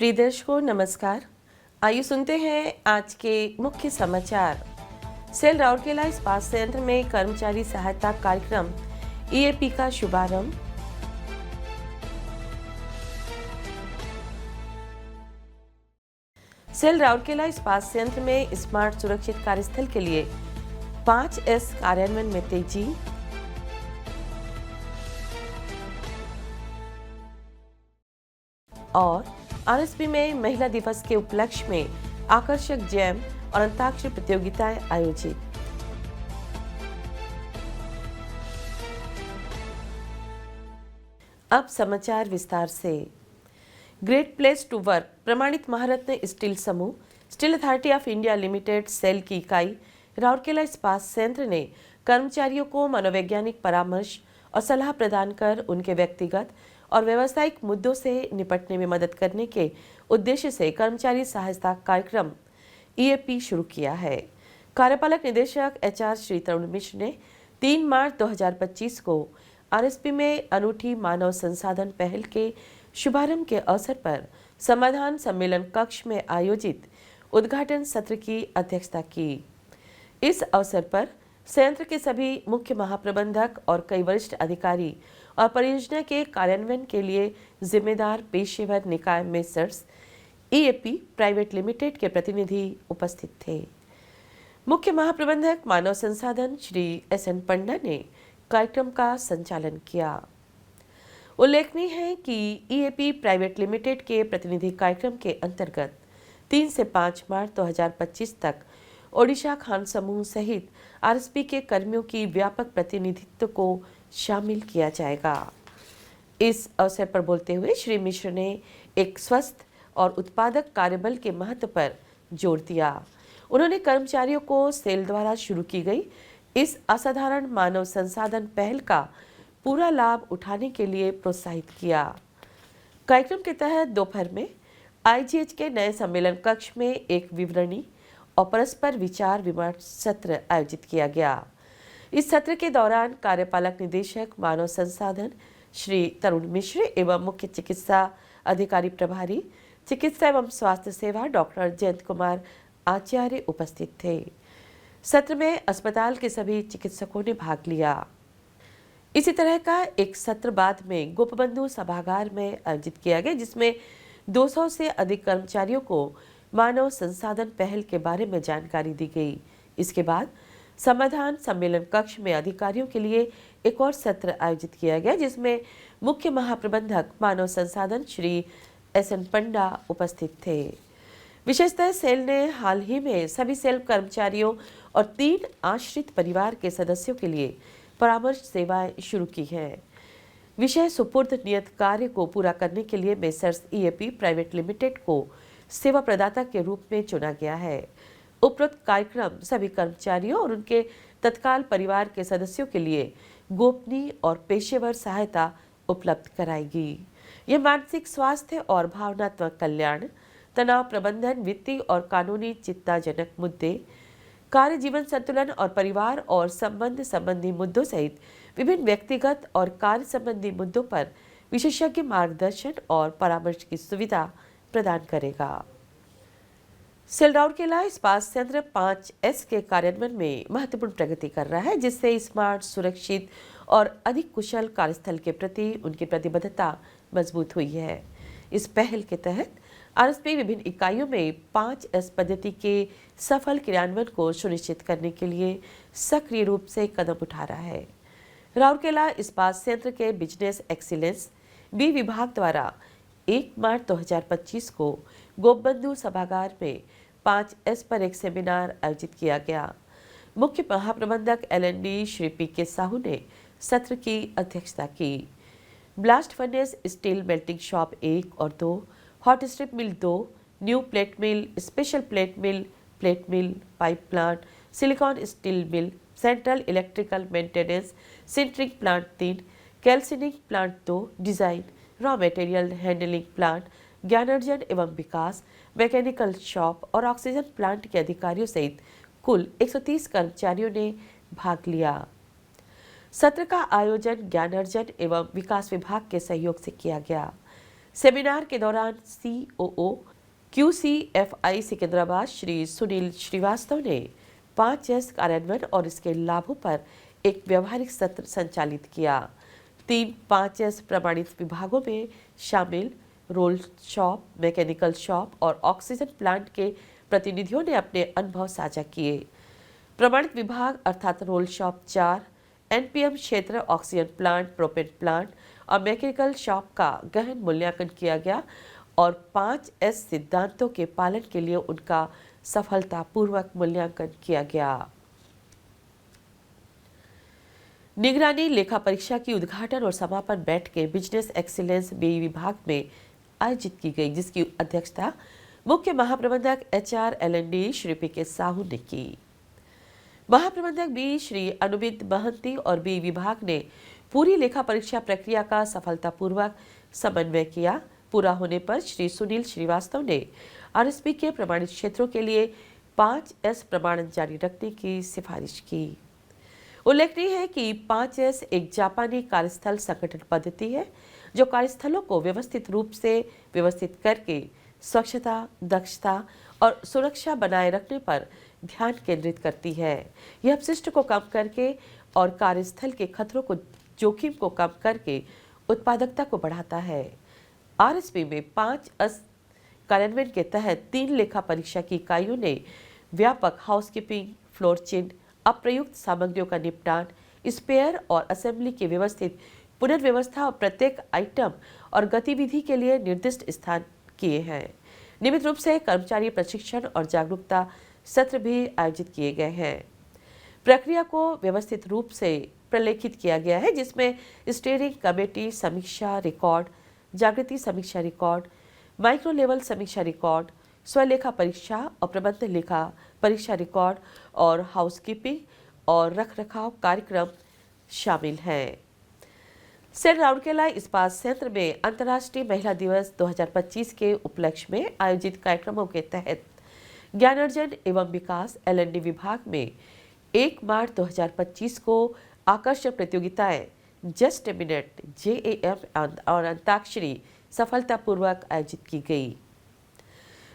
प्रिय दर्शकों नमस्कार। आइए सुनते हैं आज के मुख्य समाचार। सेल राउरकेला इस्पात संयंत्र में कर्मचारी सहायता कार्यक्रम ईएपी का शुभारंभ। सेल राउरकेला इस्पात संयंत्र में स्मार्ट सुरक्षित कार्यस्थल के लिए 5S कार्यान्वयन में तेजी। और आरएसपी में महिला दिवस के उपलक्ष्य में आकर्षक जैम और अंताक्षरी प्रतियोगिताएं आयोजित। अब समाचार विस्तार से। ग्रेट प्लेस टू वर्क प्रमाणित महारत्न स्टील समूह steel authority of India limited SAIL की इकाई राउरकेला इस्पात संयंत्र ने कर्मचारियों को मनोवैज्ञानिक परामर्श और सलाह प्रदान कर उनके व्यक्तिगत और व्यावसायिक मुद्दों से निपटने में मदद करने के उद्देश्य से कर्मचारी सहायता कार्यक्रम ईएपी शुरू किया है। कार्यपालक निदेशक एचआर श्री तरुण मिश्र ने 3 मार्च 2025 को आरएसपी में अनूठी मानव संसाधन पहल के शुभारंभ के अवसर पर समाधान सम्मेलन कक्ष में आयोजित उद्घाटन सत्र की अध्यक्षता की। इस अवसर पर संयंत्र के सभी मुख्य महाप्रबंधक और कई वरिष्ठ अधिकारी और परियोजना के कार्यान्वयन के लिए जिम्मेदार पेशेवर निकाय मेसर्स ईएपी प्राइवेट लिमिटेड के प्रतिनिधि उपस्थित थे। मुख्य महाप्रबंधक मानव संसाधन श्री एसएन पंडा ने कार्यक्रम का संचालन किया। उल्लेखनीय है कि ईएपी प्राइवेट लिमिटेड के प्रतिनिधि कार्यक्रम के अंतर्गत 3 से 5 मार्च 2025 तक ओडिशा खान समूह सहित आरएसपी के कर्मियों की व्यापक प्रतिनिधित्व को शामिल किया जाएगा। इस अवसर पर बोलते हुए श्री मिश्र ने एक स्वस्थ और उत्पादक कार्यबल के महत्व पर जोर दिया। उन्होंने कर्मचारियों को सेल द्वारा शुरू की गई इस असाधारण मानव संसाधन पहल का पूरा लाभ उठाने के लिए प्रोत्साहित किया। कार्यक्रम के तहत दोपहर में आईजीएच के नए सम्मेलन कक्ष में एक विवरणी और परस्पर विचार विमर्श सत्र आयोजित किया गया। इस सत्र के दौरान कार्यपालक निदेशक मानव संसाधन श्री तरुण मिश्र एवं मुख्य चिकित्सा अधिकारी प्रभारी चिकित्सा एवं स्वास्थ्य सेवा डॉक्टर जयंत कुमार आचार्य उपस्थित थे। सत्र में अस्पताल के सभी चिकित्सकों ने भाग लिया। इसी तरह का एक सत्र बाद में गोपबंधु सभागार में आयोजित किया गया, जिसमें 200 से अधिक कर्मचारियों को मानव संसाधन पहल के बारे में जानकारी दी गई। इसके बाद समाधान सम्मेलन कक्ष में अधिकारियों के लिए एक और सत्र आयोजित किया गया, जिसमें मुख्य महाप्रबंधक मानव संसाधन श्री एसएन पंडा उपस्थित थे। विशेषतः सेल ने हाल ही में सभी सेल कर्मचारियों और 3 आश्रित परिवार के सदस्यों के लिए परामर्श सेवाएं शुरू की हैं। विषय सुपुर्द नियत कार्य को पूरा करने के लिए मेसर्स ईएपी प्राइवेट लिमिटेड को सेवा प्रदाता के रूप में चुना गया है। उपरोक्त कार्यक्रम सभी कर्मचारियों और उनके तत्काल परिवार के सदस्यों के लिए गोपनीय और पेशेवर सहायता उपलब्ध कराएगी। यह मानसिक स्वास्थ्य और भावनात्मक कल्याण, तनाव प्रबंधन, वित्तीय और कानूनी चिंताजनक मुद्दे, कार्य जीवन संतुलन और परिवार और संबंध संबंधी मुद्दों सहित विभिन्न व्यक्तिगत और कार्य संबंधी मुद्दों पर विशेषज्ञ मार्गदर्शन और परामर्श की सुविधा प्रदान करेगा। सेल राउरकेला इस्पात संयंत्र 5S के कार्यान्वयन में महत्वपूर्ण प्रगति कर रहा है, जिससे स्मार्ट, सुरक्षित और अधिक कुशल कार्यस्थल के प्रति उनकी प्रतिबद्धता मजबूत हुई है। इस पहल के तहत आरएसपी विभिन्न इकाइयों में 5S पद्धति के सफल क्रियान्वयन को सुनिश्चित करने के लिए सक्रिय रूप से कदम उठा रहा है। राउरकेला इस्पात संयंत्र के बिजनेस एक्सीलेंस बी विभाग द्वारा 1 मार्च 2025 को गोपबंधु सभागार में 5S पर एक सेमिनार आयोजित किया गया। मुख्य महाप्रबंधक एलएनडी श्री पीके साहू ने सत्र की अध्यक्षता की। Blast furnace steel melting shop 1 और 2, hot strip mill 2, new plate mill, special plate mill, pipe plant, silicon steel mill, central electrical maintenance, sintering plant 3, calcining plant 2, design, raw material handling plant, ज्ञानार्जन एवं विकास, mechanical shop और oxygen plant के अधिकारियों सहित कुल 130 कर्मचारियों ने भाग लिया। सत्र का आयोजन ज्ञानार्जन एवं विकास विभाग के सहयोग से किया गया। सेमिनार के दौरान COO QCFI सिकंदराबाद श्री सुनील श्रीवास्तव ने 5S कार्यान्वयन और इसके लाभों पर एक व्यवहारिक सत्र संचालित किया। 3 5S प्रमाणित विभागों में शामिल रोल शॉप, मैकेनिकल शॉप और ऑक्सीजन प्लांट के प्रतिनिधियों ने अपने अनुभव साझा किए। प्रमाणित विभाग अर्थात रोल शॉप 4, NPM क्षेत्र, ऑक्सीजन प्लांट, प्रोपेन प्लांट और मैकेनिकल शॉप का गहन मूल्यांकन किया गया और 5S सिद्धांतों के पालन के लिए उनका सफलतापूर्वक मूल्यांकन किया गया। निगरानी लेखा परीक्षा की उद्घाटन और समापन बैठकें बिजनेस एक्सीलेंस BE विभाग में आयोजित की गई, जिसकी अध्यक्षता मुख्य महाप्रबंधक HR L&D Shri PK Sahu ने की। महाप्रबंधक BE श्री अनुबिंद महंती और BE विभाग ने पूरी लेखा परीक्षा प्रक्रिया का सफलतापूर्वक समन्वय किया। पूरा होने पर श्री सुनील श्रीवास्तव ने RSP के प्रमाणित क्षेत्रों के लिए 5S प्रमाणन जारी रखने की सिफारिश की। उल्लेखनीय है कि 5S एक जापानी कार्यस्थल संगठन पद्धति है जो कार्यस्थलों को व्यवस्थित रूप से व्यवस्थित करके स्वच्छता, दक्षता और सुरक्षा बनाए रखने पर ध्यान केंद्रित करती है। यह अपशिष्ट को कम करके और कार्यस्थल के खतरों को जोखिम को कम करके उत्पादकता को बढ़ाता है। RSP में 5S कार्यान्वयन के तहत 3 लेखा परीक्षा की इकाइयों ने व्यापक हाउसकीपिंग, फ्लोर चिन्ह, अप्रयुक्त सामग्रियों का निपटान, स्पेयर और असेंबली की व्यवस्थित पुनर्व्यवस्था और प्रत्येक आइटम और गतिविधि के लिए निर्दिष्ट स्थान किए हैं। नियमित रूप से कर्मचारी प्रशिक्षण और जागरूकता सत्र भी आयोजित किए गए हैं। प्रक्रिया को व्यवस्थित रूप से प्रलेखित किया गया है, जिसमें स्टीयरिंग कमेटी समीक्षा रिकॉर्ड, जागृति समीक्षा रिकॉर्ड, माइक्रो लेवल समीक्षा रिकॉर्ड, स्वलेखा परीक्षा और प्रबंध लेखा परीक्षा रिकॉर्ड और हाउसकीपिंग और रखरखाव कार्यक्रम शामिल हैं। सेल राउरकेला इस्पात संयंत्र में अंतर्राष्ट्रीय महिला दिवस 2025 के उपलक्ष्य में आयोजित कार्यक्रमों के तहत ज्ञानार्जन एवं विकास L&D विभाग में 1 मार्च 2025 को आकर्षक प्रतियोगिताएं जस्ट ए मिनट, JAM और अंताक्षरी सफलतापूर्वक आयोजित की गई।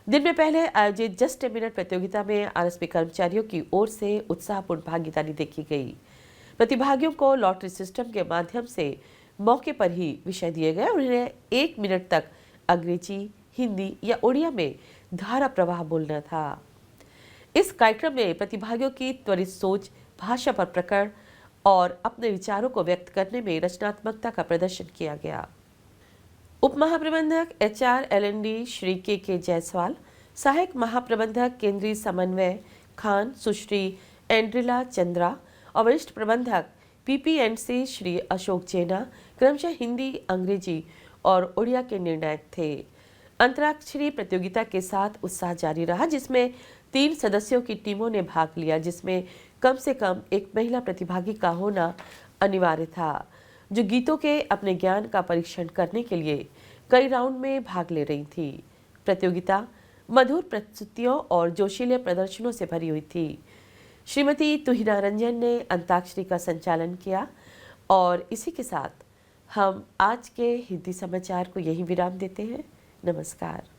दिन में पहले आयोजित जस्ट ए मिनट प्रतियोगिता में RSP कर्मचारियों की ओर से उत्साहपूर्ण भागीदारी देखी गई। प्रतिभागियों को लॉटरी सिस्टम के माध्यम से मौके पर ही विषय दिए गए और उन्हें 1 मिनट तक अंग्रेजी, हिंदी या उड़िया में धारा प्रवाह बोलना था। इस कार्यक्रम में प्रतिभागियों की त्वरित सोच, भाषा पर प्रकरण और अपने विचारों को व्यक्त करने में रचनात्मकता का प्रदर्शन किया गया। उप महाप्रबंधक HR L&D Shri KK Jaiswal, सहायक महाप्रबंधक केंद्रीय समन्वय खान सुश्री एंड्रिला चंद्रा और वरिष्ठ प्रबंधक PPNC श्री अशोक जेना क्रमशः हिंदी, अंग्रेजी और उड़िया के निर्णायक थे। अंतराक्षरी प्रतियोगिता के साथ उत्साह जारी रहा, जिसमें 3 सदस्यों की टीमों ने भाग लिया, जिसमें कम से कम एक महिला प्रतिभागी का होना अनिवार्य था, जो गीतों के अपने ज्ञान का परीक्षण करने के लिए कई राउंड में भाग ले रही थी। प्रतियोगिता मधुर प्रस्तुतियों और जोशीले प्रदर्शनों से भरी हुई थी। श्रीमती तुहिना रंजन ने अंताक्षरी का संचालन किया और इसी के साथ हम आज के हिंदी समाचार को यही विराम देते हैं। नमस्कार।